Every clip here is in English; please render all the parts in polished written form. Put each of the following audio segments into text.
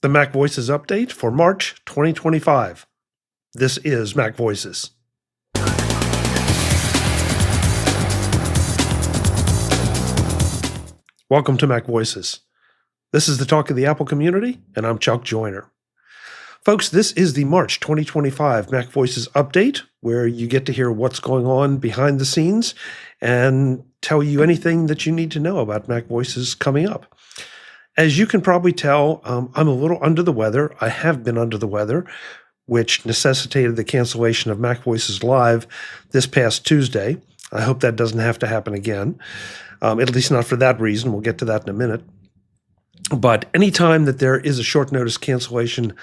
the MacVoices update for March 2025. This is MacVoices. Welcome to MacVoices. This is the talk of the Apple community, and I'm Chuck Joyner. Folks, this is the March 2025 MacVoices update, where you get to hear what's going on behind the scenes and tell you anything that you need to know about MacVoices coming up. As you can probably tell, I'm a little under the weather. I have been under the weather, which necessitated the cancellation of MacVoices Live this past Tuesday. I hope that doesn't have to happen again, at least not for that reason. We'll get to that in a minute. But anytime that there is a short notice cancellation,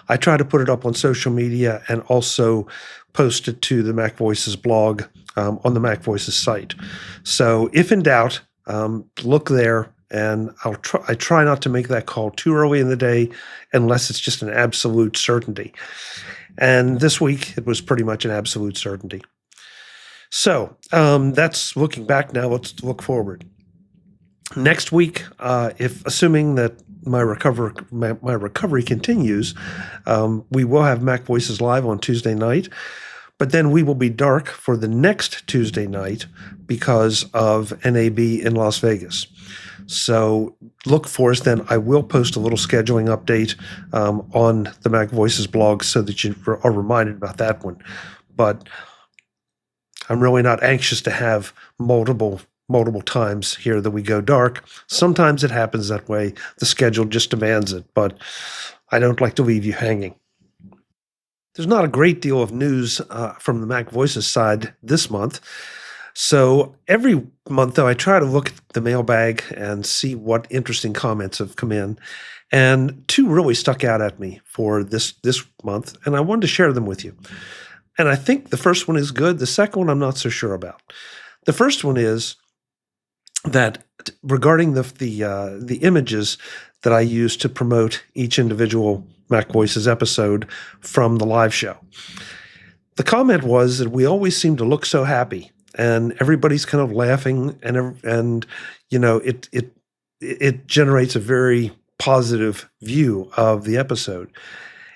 I try to put it up on social media and also post it to the MacVoices blog on the MacVoices site. So if in doubt, look there, and I try not to make that call too early in the day unless it's just an absolute certainty. And this week, it was pretty much an absolute certainty. So that's looking back now. Let's look forward. Next week, if assuming that my recovery continues, we will have MacVoices Live on Tuesday night, but then we will be dark for the next Tuesday night because of NAB in Las Vegas. So look for us then. I will post a little scheduling update on the MacVoices blog so that you are reminded about that one. But I'm really not anxious to have multiple times here that we go dark. Sometimes it happens that way. The schedule just demands it, but I don't like to leave you hanging. There's not a great deal of news from the MacVoices side this month. So every month, though, I try to look at the mailbag and see what interesting comments have come in. And two really stuck out at me for this month, and I wanted to share them with you. And I think the first one is good. The second one I'm not so sure about. The first one is that regarding the images that I use to promote each individual MacVoices episode from the live show. The comment was that we always seem to look so happy, and everybody's kind of laughing, and you know it generates a very positive view of the episode.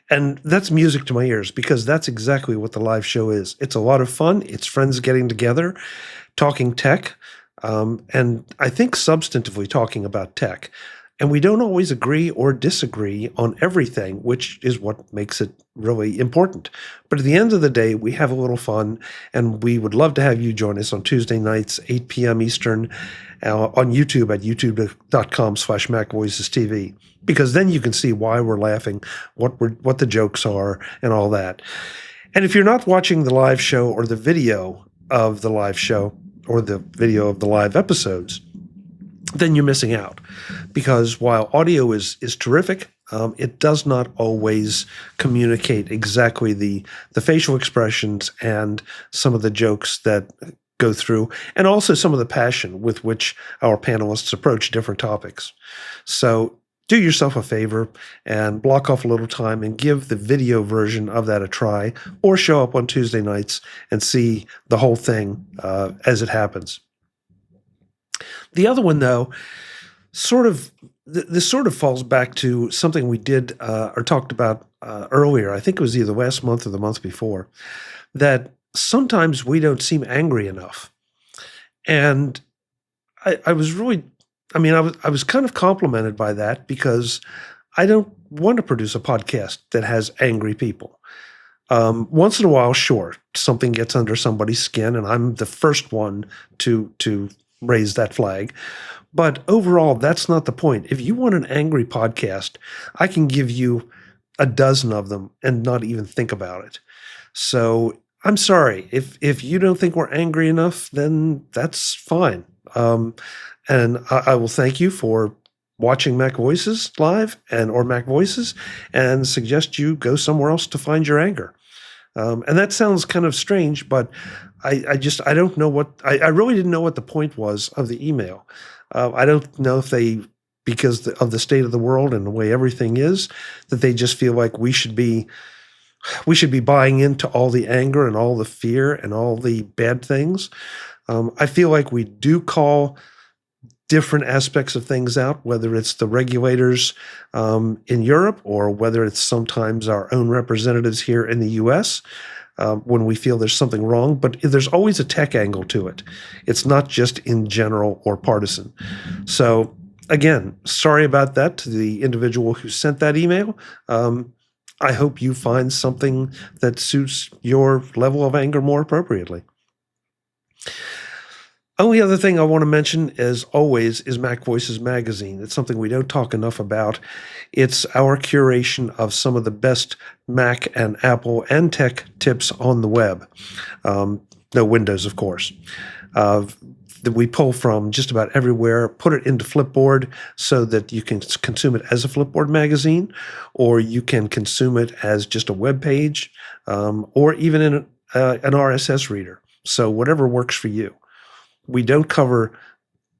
And that's music to my ears, because that's exactly what the live show is. It's a lot of fun. It's friends getting together, talking tech, and I think substantively talking about tech. And we don't always agree or disagree on everything, which is what makes it really important. But at the end of the day, we have a little fun, and we would love to have you join us on Tuesday nights, 8 p.m. Eastern, on YouTube at youtube.com/MacVoicesTV, because then you can see why we're laughing, what the jokes are, and all that. And if you're not watching the live show or the video of the live show or the video of the live episodes, then you're missing out, because while audio is terrific, it does not always communicate exactly the facial expressions and some of the jokes that go through, and also some of the passion with which our panelists approach different topics. So do yourself a favor and block off a little time and give the video version of that a try, or show up on Tuesday nights and see the whole thing as it happens. The other one, though, this sort of falls back to something we did or talked about earlier. I think it was either last month or the month before, that sometimes we don't seem angry enough. And I was kind of complimented by that, because I don't want to produce a podcast that has angry people. Once in a while, sure, something gets under somebody's skin, and I'm the first one to raise that flag. But overall, that's not the point. If you want an angry podcast, I can give you a dozen of them and not even think about it. So I'm sorry. If you don't think we're angry enough, then that's fine. And I will thank you for watching MacVoices Live or MacVoices, and suggest you go somewhere else to find your anger. And that sounds kind of strange, but I don't know I really didn't know what the point was of the email. I don't know if because of the state of the world and the way everything is, that they just feel like we should be buying into all the anger and all the fear and all the bad things. I feel like we do call different aspects of things out, whether it's the regulators in Europe or whether it's sometimes our own representatives here in the U.S., when we feel there's something wrong, but there's always a tech angle to it. It's not just in general or partisan. So again, sorry about that to the individual who sent that email. I hope you find something that suits your level of anger more appropriately. Only other thing I want to mention, as always, is MacVoices magazine. It's something we don't talk enough about. It's our curation of some of the best Mac and Apple and tech tips on the web. No Windows, of course. That we pull from just about everywhere, put it into Flipboard so that you can consume it as a Flipboard magazine, or you can consume it as just a web page, or even in an RSS reader. So whatever works for you. We don't cover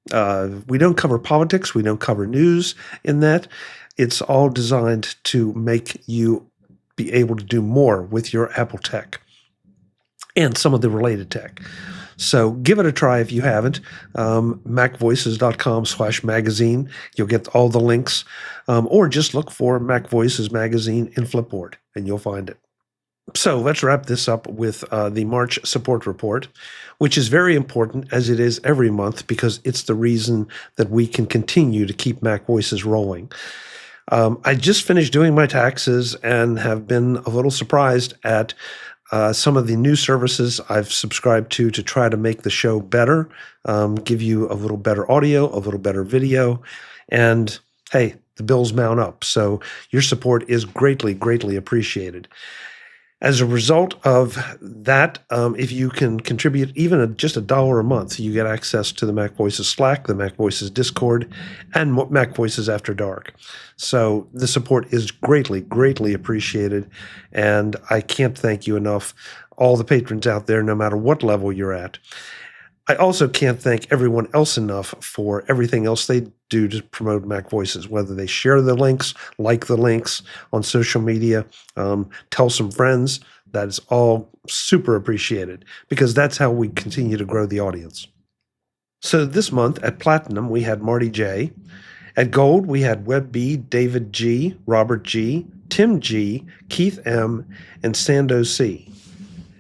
politics. We don't cover news in that. It's all designed to make you be able to do more with your Apple tech and some of the related tech. So give it a try if you haven't. MacVoices.com/magazine. You'll get all the links, or just look for MacVoices magazine in Flipboard and you'll find it. So let's wrap this up with the March support report, which is very important, as it is every month, because it's the reason that we can continue to keep MacVoices rolling. I just finished doing my taxes and have been a little surprised at some of the new services I've subscribed to try to make the show better, give you a little better audio, a little better video, and hey, the bills mount up. So your support is greatly, greatly appreciated. As a result of that, if you can contribute even just $1 a month, you get access to the MacVoices Slack, the MacVoices Discord, and MacVoices After Dark. So the support is greatly, greatly appreciated, and I can't thank you enough, all the patrons out there, no matter what level you're at. I also can't thank everyone else enough for everything else they do to promote MacVoices, whether they share the links, like the links on social media, tell some friends. That is all super appreciated because that's how we continue to grow the audience. So this month at Platinum, we had Marty J. At Gold, we had Web B, David G, Robert G, Tim G, Keith M, and Sando C.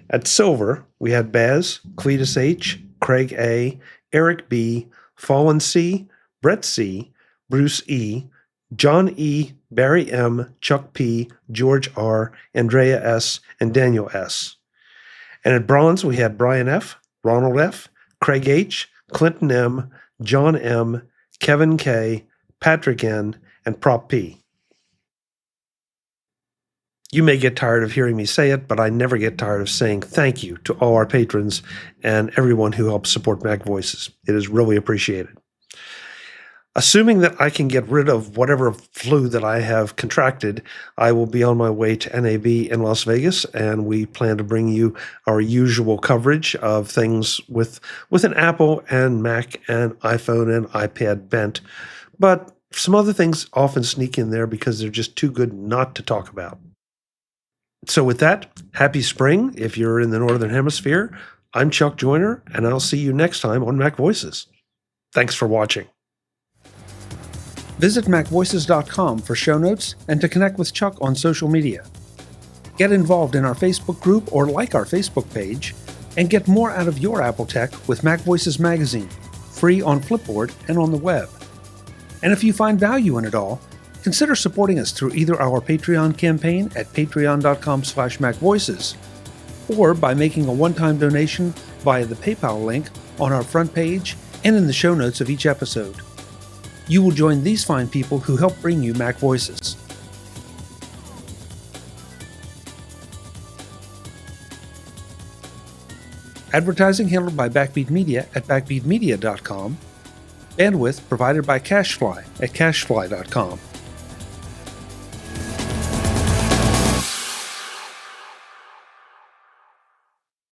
At Silver, we had Baz, Cletus H, Craig A, Eric B, Fallen C, Brett C, Bruce E, John E, Barry M, Chuck P, George R, Andrea S, and Daniel S. And at Bronze, we had Brian F, Ronald F, Craig H, Clinton M, John M, Kevin K, Patrick N, and Prop P. You may get tired of hearing me say it, but I never get tired of saying thank you to all our patrons and everyone who helps support MacVoices. It is really appreciated. Assuming that I can get rid of whatever flu that I have contracted, I will be on my way to NAB in Las Vegas, and we plan to bring you our usual coverage of things with an Apple and Mac and iPhone and iPad bent. But some other things often sneak in there because they're just too good not to talk about. So with that, happy spring if you're in the Northern Hemisphere. I'm Chuck Joyner, and I'll see you next time on MacVoices. Thanks for watching. Visit MacVoices.com for show notes and to connect with Chuck on social media. Get involved in our Facebook group or like our Facebook page, and get more out of your Apple tech with MacVoices Magazine, free on Flipboard and on the web. And if you find value in it all, consider supporting us through either our Patreon campaign at patreon.com/MacVoices or by making a one-time donation via the PayPal link on our front page and in the show notes of each episode. You will join these fine people who help bring you MacVoices. Advertising handled by Backbeat Media at backbeatmedia.com. Bandwidth provided by CashFly at cashfly.com.